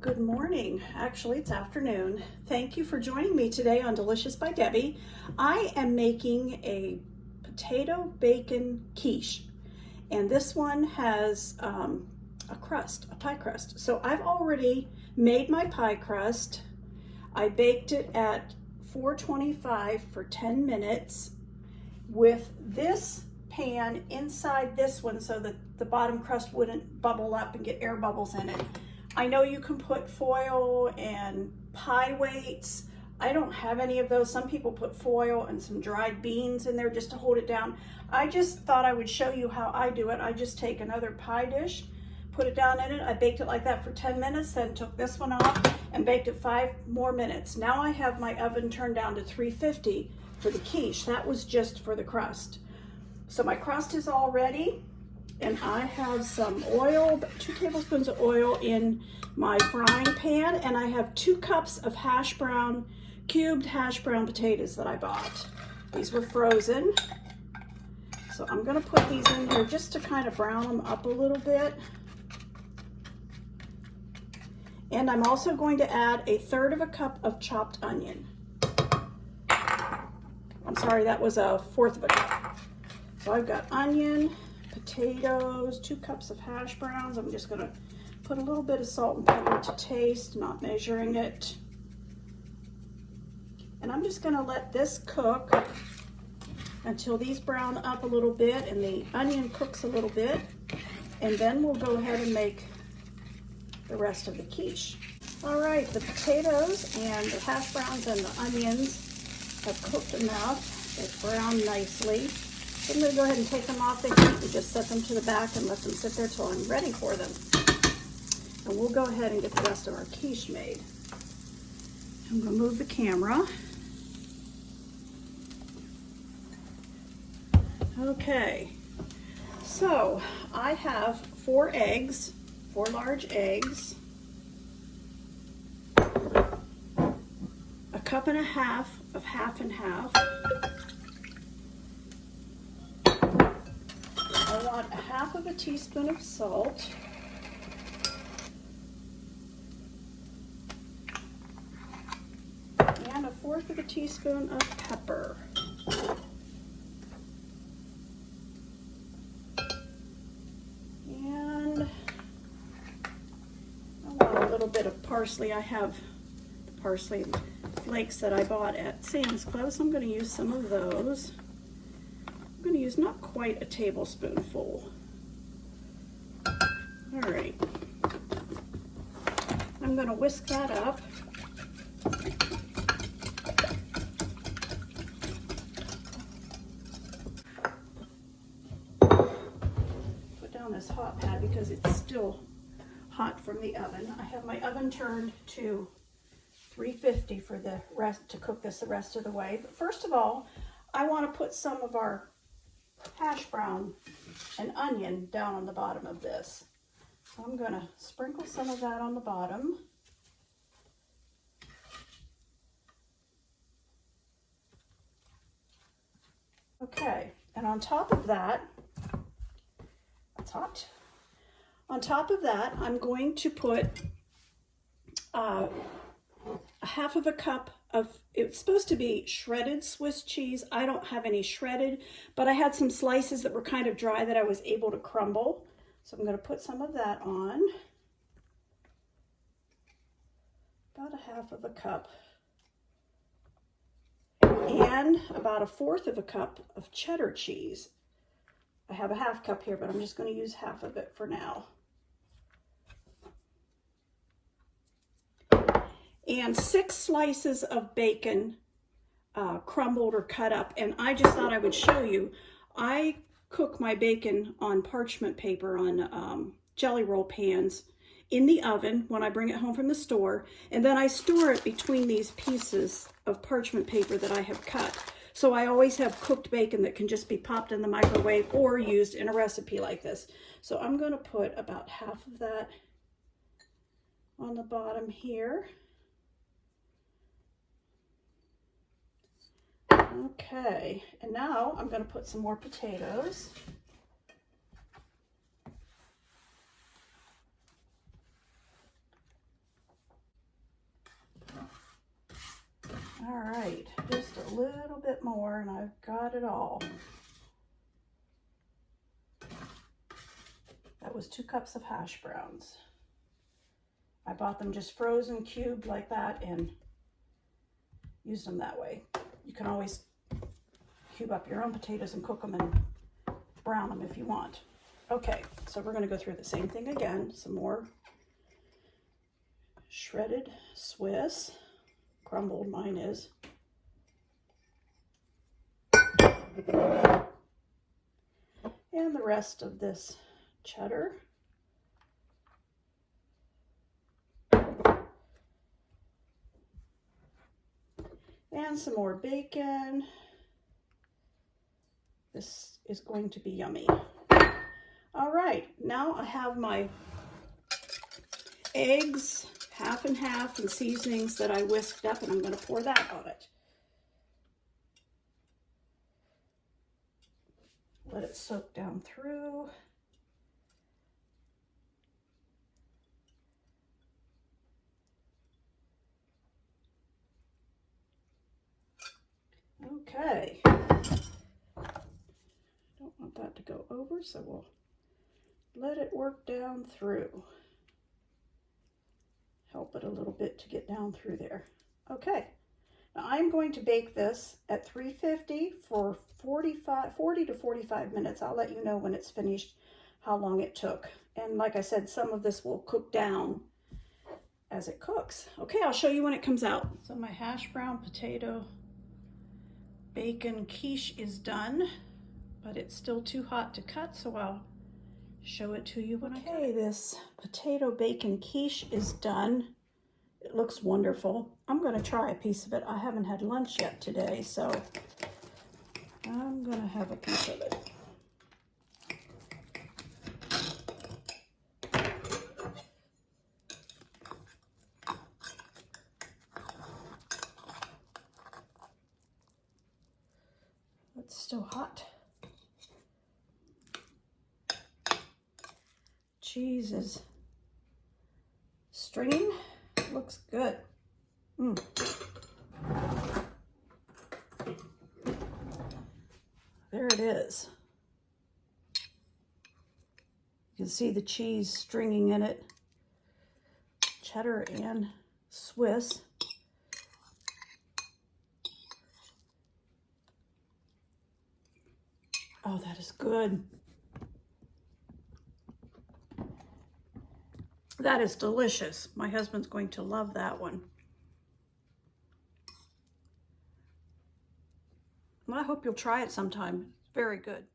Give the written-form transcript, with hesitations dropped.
Good morning. Actually, it's afternoon. Thank you for joining me today on Delicious by Debbie. I am making a potato bacon quiche, and this one has a crust, a pie crust. So I've already made my pie crust. I baked it at 425 for 10 minutes with this pan inside this one so that the bottom crust wouldn't bubble up and get air bubbles in it. I know you can put foil and pie weights. I don't have any of those. Some people put foil and some dried beans in there just to hold it down. I just thought I would show you how I do it. I just take another pie dish, put it down in it. I baked it like that for 10 minutes, then took this one off and baked it 5 more minutes. Now I have my oven turned down to 350 for the quiche. That was just for the crust. So my crust is all ready. And I have some oil, 2 tablespoons of oil in my frying pan, and I have 2 cups of cubed hash brown potatoes that I bought. These were frozen. So I'm gonna put these in here just to kind of brown them up a little bit. And I'm also going to add 1/3 cup of chopped onion. I'm sorry, that was 1/4 cup. So I've got onion, potatoes, 2 cups of hash browns. I'm just gonna put a little bit of salt and pepper to taste, not measuring it. And I'm just gonna let this cook until these brown up a little bit and the onion cooks a little bit. And then we'll go ahead and make the rest of the quiche. All right, the potatoes and the hash browns and the onions have cooked enough. They've browned nicely. I'm going to go ahead and take them off the heat and just set them to the back and let them sit there till I'm ready for them. And we'll go ahead and get the rest of our quiche made. I'm going to move the camera. Okay, so I have 4 eggs, 4 large eggs, 1.5 cups of half and half. I want 1/2 teaspoon of salt, and 1/4 teaspoon of pepper. And I want a little bit of parsley. I have the parsley flakes that I bought at Sam's Club, so I'm going to use some of those. I'm going to use not quite a tablespoonful. All right. I'm going to whisk that up. Put down this hot pad because it's still hot from the oven. I have my oven turned to 350 for the rest, to cook this the rest of the way. But first of all, I want to put some of our hash brown and onion down on the bottom of this. So I'm going to sprinkle some of that on the bottom. Okay, and on top of that, that's hot. On top of that, I'm going to put 1/2 cup of, it's supposed to be shredded Swiss cheese. I don't have any shredded, but I had some slices that were kind of dry that I was able to crumble. So I'm going to put some of that on. About 1/2 cup. And about 1/4 cup of cheddar cheese. I have 1/2 cup here, but I'm just going to use half of it for now. And 6 slices of bacon, crumbled or cut up. And I just thought I would show you. I cook my bacon on parchment paper on jelly roll pans in the oven when I bring it home from the store. And then I store it between these pieces of parchment paper that I have cut. So I always have cooked bacon that can just be popped in the microwave or used in a recipe like this. So I'm going to put about 1/2 of that on the bottom here. Okay, and now I'm going to put some more potatoes. All right, just a little bit more and I've got it all. That was 2 cups of hash browns. I bought them just frozen, cubed like that, and used them that way. You can always cube up your own potatoes and cook them and brown them if you want. Okay, so we're going to go through the same thing again. Some more shredded Swiss, crumbled mine is. And the rest of this cheddar. And some more bacon. This is going to be yummy. All right, now I have my eggs, half and half, and seasonings that I whisked up, and I'm going to pour that on it. Let it soak down through. Okay. Don't want that to go over, so we'll let it work down through. Help it a little bit to get down through there. Okay. Now I'm going to bake this at 350 for 40 to 45 minutes. I'll let you know when it's finished how long it took. And like I said, some of this will cook down as it cooks. Okay, I'll show you when it comes out. So my hash brown potato bacon quiche is done, but it's still too hot to cut, so I'll show it to you when I cut it. This potato bacon quiche is done. It looks wonderful. I'm going to try a piece of it. I haven't had lunch yet today, so I'm going to have a piece of it. It's still hot. Cheese is stringing. Looks good. There it is. You can see the cheese stringing in it. Cheddar and Swiss. Oh, that is good. That is delicious. My husband's going to love that one. Well, I hope you'll try it sometime. It's very good.